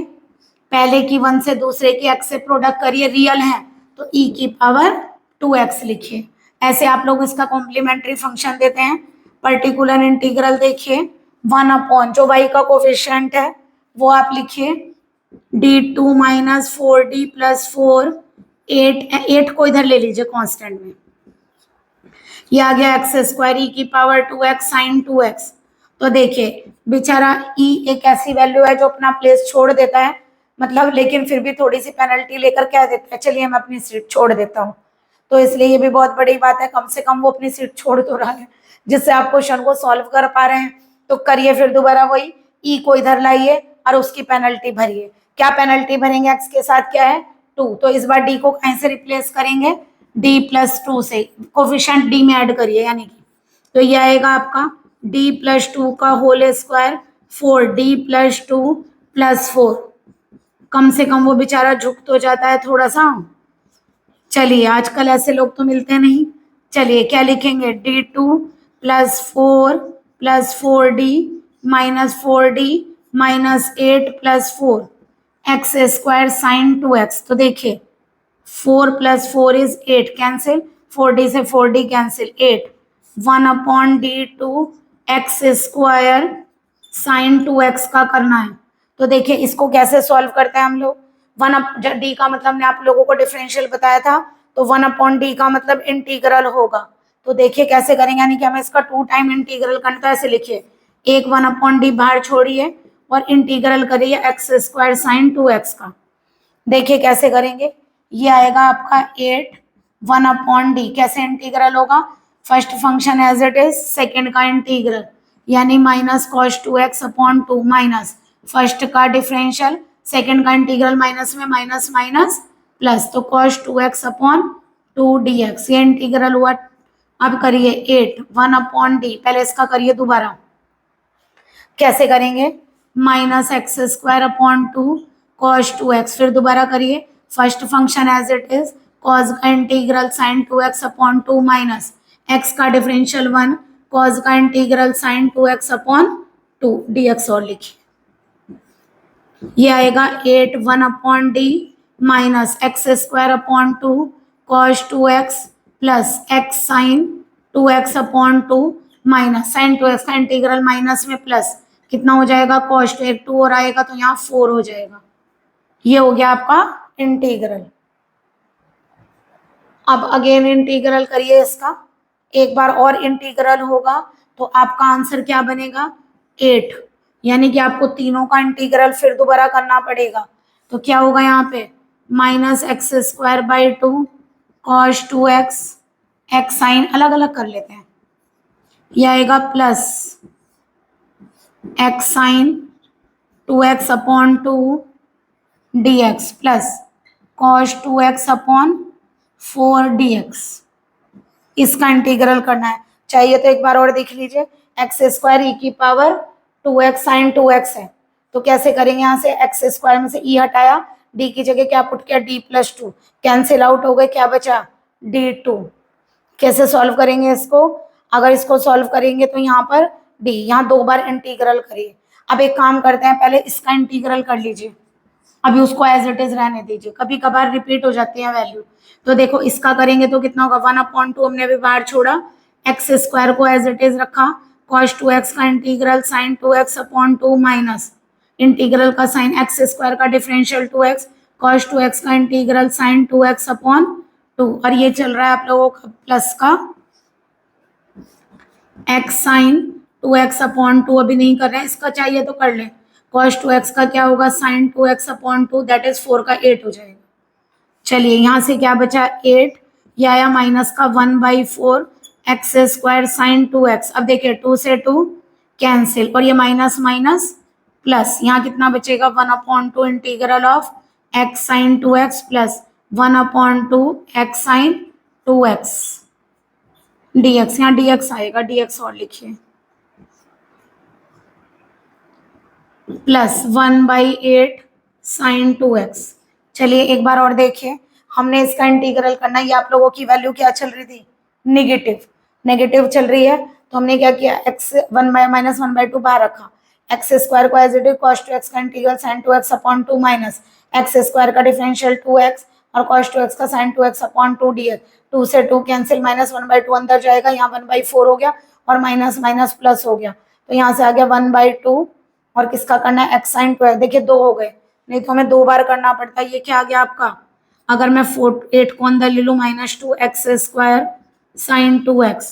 पहले की 1 से दूसरे की x से प्रोडक्ट करिए, रियल है तो e की पावर 2x लिखिए। ऐसे आप लोग इसका कॉम्प्लीमेंट्री फंक्शन देते हैं। पर्टिकुलर इंटीग्रल देखिए 1 अपॉन जो y का कोफिशिएंट है वो आप लिखिए D2 माइनस 4D प्लस 4 8 को इधर ले लीजिए कांस्टेंट में, ये आ गया x² e की पावर 2x साइन 2x। तो देखिए बेचारा e एक ऐसी वैल्यू है जो अपना प्लेस छोड़ देता है, मतलब लेकिन फिर भी थोड़ी सी पेनल्टी लेकर क्या देता है, चलिए मैं अपनी सीट छोड़ देता हूँ। तो इसलिए ये भी बहुत बड़ी बात है, कम से कम वो अपनी सीट छोड़ तो रहा है जिससे आप क्वेश्चन को सॉल्व कर पा रहे हैं। तो करिए फिर दोबारा वही, e को इधर लाइए और उसकी पेनल्टी भरिए। क्या पेनल्टी भरेंगे, x के साथ क्या है 2, तो इस बार d को कहीं से रिप्लेस करेंगे, d प्लस 2 से, कोफिशिएंट d में ऐड करिए यानी कि, तो ये आएगा आपका d प्लस 2 का whole square 4d plus 2 plus 4। कम से कम वो बेचारा झुक तो जाता है थोड़ा सा। चलिए आजकल ऐसे लोग तो मिलते नहीं। चलिए क्या लिखेंगे, D2 plus 4 plus 4D minus 4D minus 8 plus 4 x² sine 2x। तो देखिए 4 प्लस 4 इज 8, कैंसिल 4D से 4D cancel 8, 1 upon D2 x² sine 2x का करना है। तो देखिए इसको कैसे सॉल्व करते हैं हम लोग, 1 जब d का मतलब मैं आप लोगों को डिफरेंशियल बताया था, तो 1 अपॉन d का मतलब इंटीग्रल होगा। तो देखिए कैसे करेंगे, यानी कि हमें इसका 2 टाइम इंटीग्रल करना, तो ऐसे लिखिए एक 1 अपॉन d बाहर छोड़िए और इंटीग्रल करिए x² साइन 2x का। देखिए कैसे करेंगे, ये आएगा आपका 8 1 अपॉन d, कैसे इंटीग्रल होगा, first function as it is, second का इंटीग्रल यानी minus cos 2x upon 2 minus first का डिफरेंशियल, सेकेंड का इंटीग्रल माइनस में माइनस माइनस प्लस, तो cos 2x अपॉन 2 dx, ये इंटीग्रल हुआ। अब करिए 8 1 अपॉन d, पहले इसका करिए दोबारा, कैसे करेंगे, minus x² upon 2 cos 2x, फिर दोबारा करिए first function as it is, cos का integral sin 2x upon 2 minus x का डिफरेंशियल 1 cos का integral sin 2x upon 2 dx और लिखिए, ये आएगा 8 1 upon d minus x² upon 2 cos 2x plus x sine 2x upon 2 minus sine 2x का integral minus में plus, कितना हो जाएगा cos 2, एक 2 और आएगा तो यहाँ 4 हो जाएगा। ये हो गया आपका इंटीग्रल। अब अगेन इंटीग्रल करिए इसका, एक बार और इंटीग्रल होगा तो आपका आंसर क्या बनेगा 8, यानी कि आपको तीनों का इंटीग्रल फिर दोबारा करना पड़ेगा। तो क्या होगा यहाँ पे, minus x² by 2 cos 2x, x sine अलग अलग कर लेते हैं, यह आएगा plus x sine 2x upon 2 dx plus cos 2x upon 4 dx, इसका इंटीग्रल करना है। चाहिए तो एक बार और देख लीजिए, x² e की पावर 2x साइन 2x है, तो कैसे करेंगे, यहाँ से x² में से e हटाया, डी की जगह क्या पुट किया, d+2, कैंसिल आउट हो गए, क्या बचा, d2। कैसे सॉल्व करेंगे इसको, अगर इसको सॉल्व करेंगे तो यहाँ पर d, यहाँ 2 बार इंटीग्रल करिए। अब एक काम करते हैं, पहले इसका इंटीग्रल कर लीजिए, अभी उसको एज इट इज रहने दीजिए, कभी कभार रिपीट हो जाती है वैल्यू। तो देखो इसका करेंगे तो कितना होगा, 1/2 हमने अभी बाहर छोड़ा, एक्स स्क्वायर को एज इट इज रखा, cos 2x का integral sin 2x/2 minus integral का साइन एक्स स्क्वायर का डिफरेंशियल 2x, cos 2x का इंटीग्रल sin 2x/2, और ये चल रहा है आप लोगों का प्लस का x sin 2x/2, अभी नहीं कर रहे हैं, इसका चाहिए तो कर ले, cos 2x का क्या होगा, sin 2x/2, दैट इज 4 का 8 हो जाएगा। चलिए यहाँ से क्या बचा, 8, ये आया माइनस का 1/4 एक्स स्क्वायर साइन 2x। अब देखिए 2 से 2 कैंसिल, और ये माइनस माइनस प्लस, यहाँ कितना बचेगा, 1/2 integral of x sine 2x plus 1/2 x sine 2x dx, यहाँ dx आएगा, dx और लिखिए, प्लस 1/8 साइन 2x। चलिए एक बार और देखिए, हमने इसका इंटीग्रल करना है, ये आप लोगों की वैल्यू क्या चल रही थी, नेगेटिव, नेगेटिव चल रही है, तो हमने क्या किया, x 1/-1/2 बाहर रखा, एक्स स्क्वायर को as it is cos 2x का integral sin 2x/2 minus x square का डिफरेंशियल 2x और cos 2x का sin 2x/2 dx, 2 से 2 कैंसिल, माइनस 1/2 अंदर जाएगा, यहाँ 1/4 हो गया, और माइनस माइनस प्लस हो गया, तो यहाँ से आ गया 1/2, और किसका करना है, x sin 2x, देखिए 2 हो गए, नहीं तो हमें 2 बार करना पड़ता है। ये क्या आ गया आपका, अगर मैं 8 को अंदर ले लूँ, -2 x square sine 2x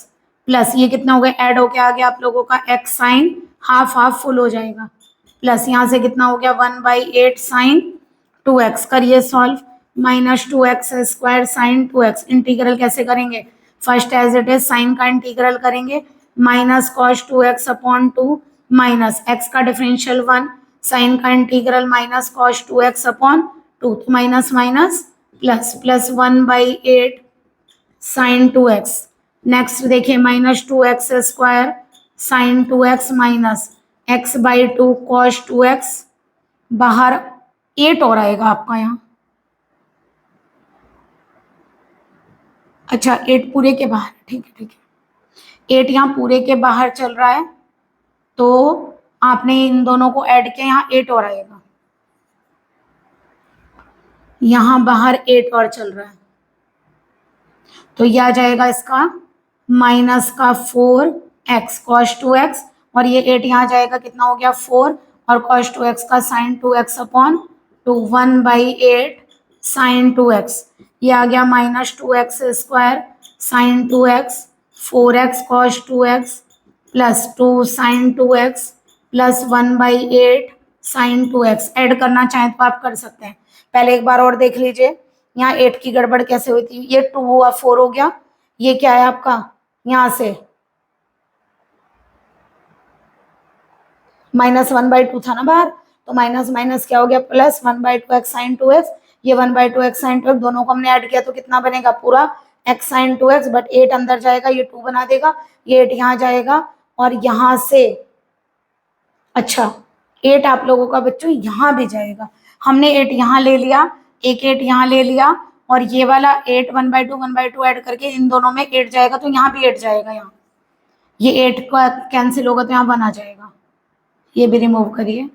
plus ये कितना हो गया, ऐड होके आ गया आप लोगों का x sine half half full हो जाएगा, प्लस यहाँ से कितना हो गया, 1/8 साइन 2x, करिए solve, -2 x square sine 2x, integral कैसे करेंगे, first as it is sine का इंटीग्रल करेंगे, minus cos 2x/2 minus x का डिफरेंशियल 1, साइन का इंटीग्रल माइनस cos 2x/2, तो minus minus plus, plus 1/8 sine 2x। Next देखिए -2 x square sine 2x minus x/2 cos 2x, बाहर 8 और आएगा आपका यहाँ, अच्छा 8 पूरे के बाहर, ठीक है ठीक है, 8 यहाँ पूरे के बाहर चल रहा है, तो आपने इन दोनों को ऐड किया, यहाँ 8 और आएगा, यहाँ बाहर 8 और चल रहा है, तो यह आ जाएगा इसका माइनस का 4x cos 2x, और ये 8 यहाँ जाएगा, कितना हो गया 4, और cos 2x का sin 2x/2, 1/8 sin 2x, ये आ गया -2x square sin 2x, 4x cos 2x plus 2 sin 2x plus 1/8 sin 2x। Add करना चाहें तो आप कर सकते हैं, पहले एक बार और देख लीजिए, यहाँ 8 की गड़बड़ कैसे हुई थी, ये 2 हुआ 4 हो गया, ये क्या है आपका, यहाँ से -1/2 था ना बाहर, तो माइनस माइनस क्या हो गया, प्लस 1/2 x sin 2x, ये 1/2 x sin 2x, दोनों को हमने ऐड किया तो कितना बनेगा, पूरा x sin 2x, बट 8 अंदर जाएगा, ये 2 बना देगा, ये 8 यहाँ जाएगा, और यहाँ से अच्छा 8 आप लोगों का बच्चों यहाँ भी जाएगा, हमने 8 यहाँ ले लिया, एक 8 यहाँ ले लिया, और ये वाला 8 1/2 ऐड करके इन दोनों में 8 जाएगा, तो यहाँ भी 8 जाएगा, यहाँ ये 8 का कैंसिल होगा तो यहाँ 1 आ जाएगा, ये भी रिमूव करिए,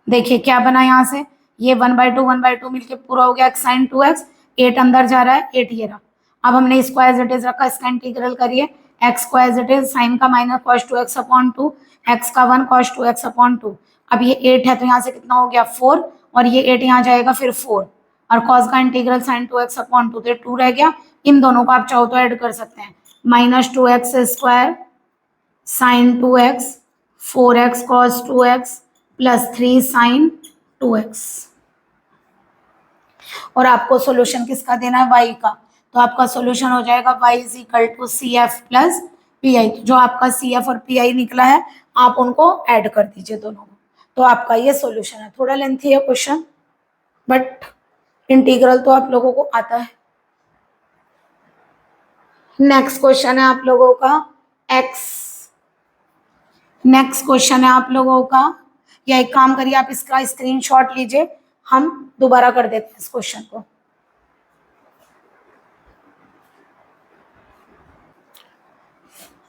देखिए क्या बना, यहाँ से ये 1/2 मिलके पूरा हो गया x sin 2x, 8 अंदर जा रहा है, 8 ये रहा, अब हमने इसको एज इट इज रखा, इसका इंटीग्रल करिए, x को एज इट इज साइन का माइनस cos 2x/2, x का 1 cos 2x/2, अब ये 8 है तो यहाँ से कितना हो गया 4, और ये 8 यहाँ जाएगा फिर 4, और cos का इंटीग्रल sin 2x/2, तो 2 रह गया, इन दोनों को आप चाहो तो ऐड कर सकते हैं, -2 x square sin 2x 4x cos 2x plus 3 sin 2x, और आपको सॉल्यूशन किसका देना है, y का, तो आपका सॉल्यूशन हो जाएगा y is equal to CF plus PI, जो आपका CF और PI निकला है आप उनको ऐड कर दीजिए दोनों को, तो आपका ये सॉल्यूशन है, थोड़ा लेंथी है क्वेश्चन, बट इंटीग्रल तो आप लोगों को आता है। नेक्स्ट क्वेश्चन है आप लोगों का नेक्स्ट क्वेश्चन है आप लोगों का, या एक काम करिए आप इसका स्क्रीनशॉट लीजिए, हम दोबारा कर देते हैं इस क्वेश्चन को।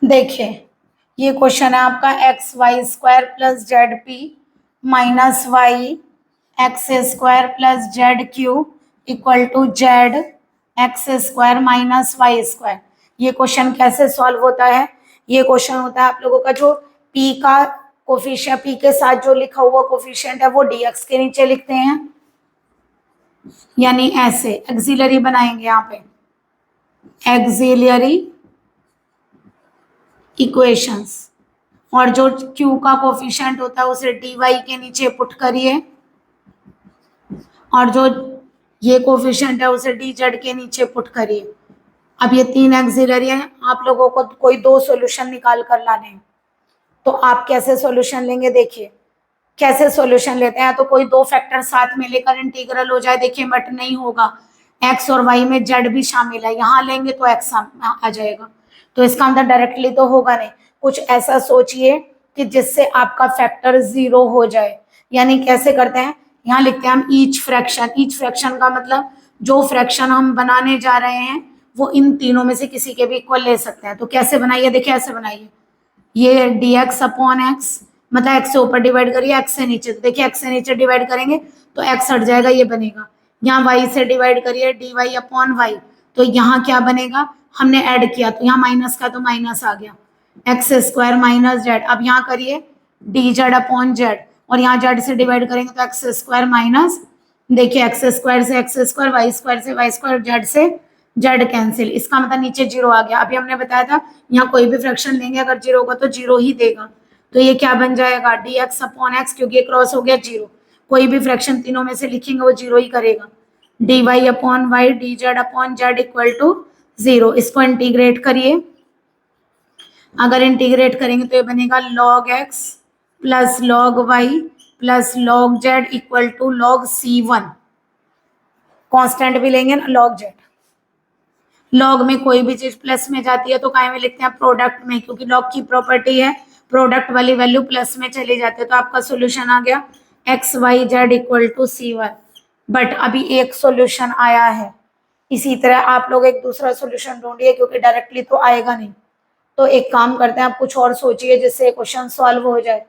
देखिए ये क्वेश्चन है आपका x y square plus z p minus y x square plus z q equal to z x square minus y square. ये क्वेश्चन कैसे सॉल्व होता है? ये क्वेश्चन होता है आप लोगों का जो p का कोफिशिएंट, p के साथ जो लिखा हुआ कोफिशिएंट है वो dx के नीचे लिखते हैं, यानी ऐसे एक्सिलरी बनाएंगे यहाँ पे, एक्सिलरी इक्वेशंस। और जो q का कोफिशिएंट होता है उसे dy के नीचे पुट करिए, और जो ये कोफिशिएंट है उसे dz के नीचे पुट करिए। अब ये तीन एक्सिलरी हैं, आप लोगों को कोई दो सॉल्यूशन निकाल कर लाने हैं। तो आप कैसे सॉल्यूशन लेंगे? देखिए कैसे सॉल्यूशन लेते हैं। तो कोई दो फैक्टर साथ में लेकर इंटीग्रल हो जाए, देखिए बट नहीं होगा, x और y में z भी शामिल है, यहाँ लेंगे तो x आ जाएगा, तो इसका मतलब डायरेक्टली तो होगा नहीं। कुछ ऐसा सोचिए कि जिससे आपका फैक्टर 0 हो जाए। यानी कैसे करते हैं? यहाँ लिखते हैं हम ईच फ्रैक्शन। ईच फ्रैक्शन का मतलब जो फ्रैक्शन हम बनाने जा रहे हैं वो इन तीनों में से किसी के भी इक्वल ले सकते हैं। तो कैसे बनाइए? देखिए ऐसे बनाइए, ये dx अपॉन एक्स, मतलब x से ऊपर डिवाइड करिए, x से नीचे, तो देखिए x से नीचे डिवाइड करेंगे तो x हट जाएगा, ये बनेगा। यहाँ y से डिवाइड करिए, dy अपॉन वाई, तो यहाँ क्या बनेगा? हमने ऐड किया तो यहाँ माइनस का तो माइनस आ गया, एक्स स्क्वायर माइनस जेड। अब यहाँ करिए dz अपॉन जेड, और यहाँ जेड से डिवाइड करेंगे तो एक्स स्क्वायर माइनस, देखिए एक्स स्क्वायर से एक्स स्क्वायर, वाई स्क्वायर से वाई स्क्वायर, जेड से जेड कैंसिल, इसका मतलब नीचे जीरो आ गया। अभी हमने बताया था यहाँ कोई भी फ्रैक्शन लेंगे अगर जीरो होगा तो जीरो ही देगा, तो ये क्या बन जाएगा? dx अपॉन एक्स, क्योंकि ये क्रॉस हो गया जीरो, कोई भी फ्रैक्शन तीनों में से लिखेंगे वो जीरो ही करेगा। dy upon y dz upon z equal to 0। इसको इंटीग्रेट करिए, अगर इंटीग्रेट करेंगे तो ये बनेगा log x plus log y plus log z equal to log c1। Constant भी लेंगे ना log z, लॉग में कोई भी चीज प्लस में जाती है तो काय में लिखते हैं? प्रोडक्ट में, क्योंकि लॉग की प्रॉपर्टी है प्रोडक्ट वाली वैल्यू प्लस में चली जाती है। तो आपका सॉल्यूशन आ गया x Y z equal to c1। But अभी एक सॉल्यूशन आया है, इसी तरह आप लोग एक दूसरा सॉल्यूशन ढूंढिए, क्योंकि डायरेक्टली तो आएगा नहीं। तो एक काम करते हैं, आप कुछ और सोचिए जिससे क्वेश्चन सॉल्व हो जाए।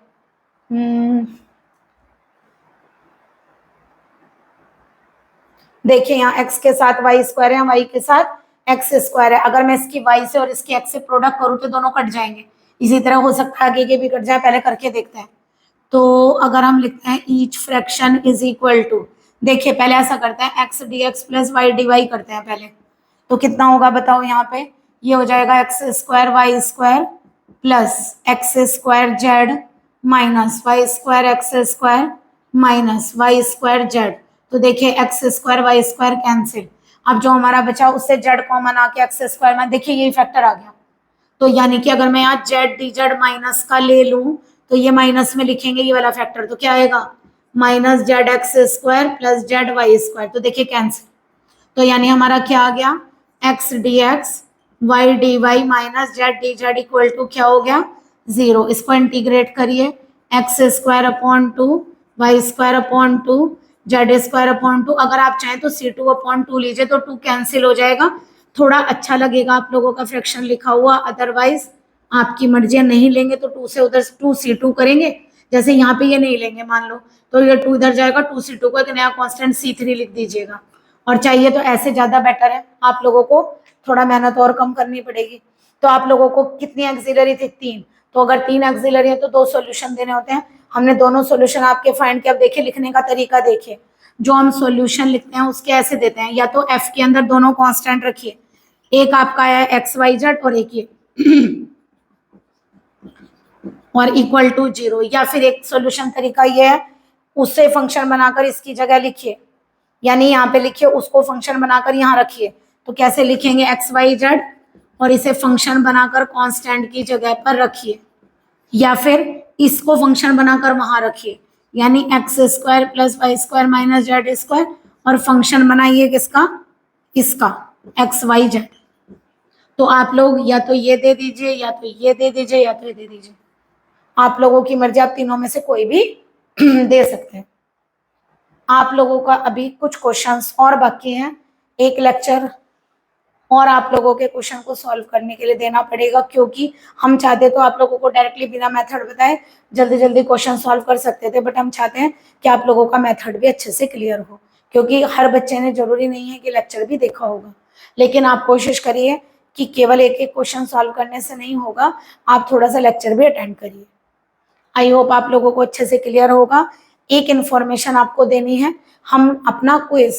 देखिए यहाँ x के साथ y स्क्वायर है, y के साथ एक्स स्क्वायर है। अगर मैं इसकी y से और इसकी x से प्रोडक्ट करूँ तो दोनों कट जाएंगे। इसी तरह हो सकता है आगे के भी कट जाए, पहले करके देखते हैं। तो अगर हम लिखते हैं each fraction is equal to, देखिए पहले ऐसा करते हैं x d x plus y d y करते हैं पहले, तो कितना होगा बताओ? यहाँ पे ये हो जाएगा x square y square plus x square z minus y square x square minus y square z. तो देखिए x square y square cancel, अब जो हमारा बचा उससे जेड कॉमन आके एक्स स्क्वायर में, देखिए ये फैक्टर आ गया। तो यानी कि अगर मैं यहाँ जेड डी जेड माइनस का ले लूं तो ये माइनस में लिखेंगे ये वाला फैक्टर, तो क्या आएगा? Minus z x square plus z y square, तो देखिए कैंसिल। तो यानी हमारा क्या आ गया? X d x y d y minus z d z equal to क्या हो गया? 0। इसको इंटीग्रेट करिए, x square upon two y square upon two z square upon two, अगर आप चाहें तो c2 अपॉन टू लीजिए तो 2 कैंसिल हो जाएगा, थोड़ा अच्छा लगेगा आप लोगों का फ्रैक्शन लिखा हुआ। अदरवाइज आपकी मर्जी, नहीं लेंगे तो 2 से उधर 2c2 करेंगे, जैसे यहाँ पे ये नहीं लेंगे मान लो, तो ये 2 इधर जाएगा, 2c2 को एक नया कांस्टेंट c3 लिख दीजिएगा। और चाहिए तो ऐसे ज्यादा बेटर है, आप लोगों को थोड़ा मेहनत और कम करनी पड़ेगी। तो आप लोगों को कितनी एक्सिलरी थी? 3। तो अगर 3 एक्सिलरी है तो 2 सॉल्यूशन देने होते हैं। हमने दोनों सॉल्यूशन आपके फाइंड किया। अब देखिए लिखने का तरीका देखिए, जो हम सॉल्यूशन लिखते हैं उसके ऐसे देते हैं, या तो f के अंदर दोनों कांस्टेंट रखिए, एक आपका है एक्स वाई जेड और एक ये और इक्वल टू 0, या फिर एक सॉल्यूशन तरीका ये है उससे फंक्शन बनाकर इसकी जगह लिखिए, यानी यहाँ पे लिखिए उसको फंक्शन बनाकर यहाँ रखिए। तो कैसे लिखेंगे? एक्स वाई जेड और इसे फंक्शन बनाकर कांस्टेंट की जगह पर रखिए, या फिर इसको फंक्शन बनाकर वहां रखिए, यानी x square plus y square minus z square, और फंक्शन बनाइए किसका? इसका एक्स वाई जेड। तो आप लोग या तो ये दे दीजिए, या तो ये दे दीजिए, या तो ये दे दीजिए, आप लोगों की मर्जी, आप तीनों में से कोई भी दे सकते हैं। आप लोगों का अभी कुछ क्वेश्चंस और बाकी हैं, एक लेक्चर और आप लोगों के क्वेश्चन को सॉल्व करने के लिए देना पड़ेगा, क्योंकि हम चाहते तो आप लोगों को डायरेक्टली बिना मेथड बताए जल्दी जल्दी क्वेश्चन सॉल्व कर सकते थे, बट हम चाहते हैं कि आप लोगों का मेथड भी अच्छे से क्लियर हो, क्योंकि हर बच्चे ने जरूरी नहीं है कि लेक्चर भी देखा होगा। लेकिन आप कोशिश करिए कि केवल एक एक क्वेश्चन सॉल्व करने से नहीं होगा, आप थोड़ा सा लेक्चर भी अटेंड करिए। आई होप आप लोगों को अच्छे से क्लियर होगा। एक इन्फॉर्मेशन आपको देनी है, हम अपना क्विज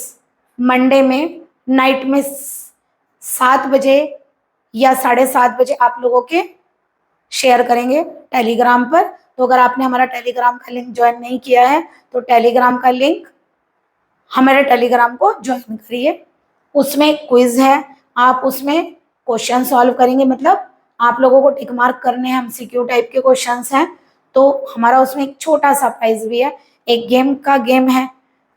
मंडे में नाइट में 7 बजे या 7:30 बजे आप लोगों के शेयर करेंगे टेलीग्राम पर। तो अगर आपने हमारा टेलीग्राम का लिंक ज्वाइन नहीं किया है तो टेलीग्राम का लिंक, हमारे टेलीग्राम को ज्वाइन करिए। उसमें क्विज है, आप उसमें क्वेश्चन सॉल्व करेंगे, मतलब आप लोगों को टिक मार्क करने हैं, एमसीक्यू टाइप के क्वेश्चंस हैं। तो हमारा उसमें एक छोटा सा प्राइज भी है, एक गेम का गेम है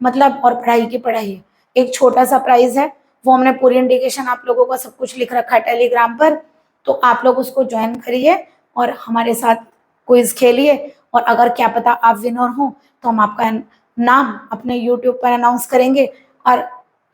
मतलब, और पढ़ाई की पढ़ाई है। एक छोटा सा प्राइज है, वो हमने पूरी इंडिकेशन आप लोगों का सब कुछ लिख रखा है टेलीग्राम पर। तो आप लोग उसको ज्वाइन करिए और हमारे साथ क्विज खेलिए, और अगर क्या पता आप विनर हो तो हम आपका नाम अपने यूट्यूब पर अनाउंस करेंगे। और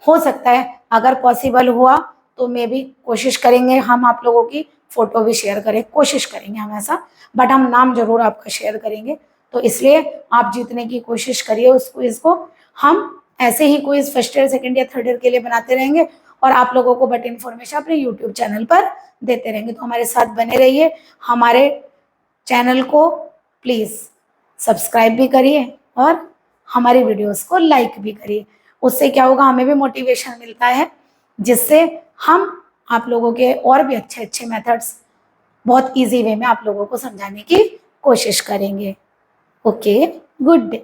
हो सकता है अगर पॉसिबल हुआ तो मे भी कोशिश करेंगे हम आप लोगों की फोटो भी शेयर करें, कोशिश करेंगे हम ऐसा, बट हम नाम जरूर आपका शेयर करेंगे। तो इसलिए आप जीतने की कोशिश करिए उस क्विज को। हम ऐसे ही quiz first year, second year, third year के लिए बनाते रहेंगे और आप लोगों को बट इन्फॉर्मेशन अपने यूट्यूब चैनल पर देते रहेंगे। तो हमारे साथ बने रहिए, हमारे चैनल को प्लीज सब्सक्राइब भी करिए और हमारी वीडियोस को लाइक भी करिए। उससे क्या होगा, हमें भी मोटिवेशन मिलता है, जिससे हम आप लोगों के और भी अच्छे अच्छे मेथड्स बहुत इजी वे में आप लोगों को समझाने की कोशिश करेंगे। Okay, good day.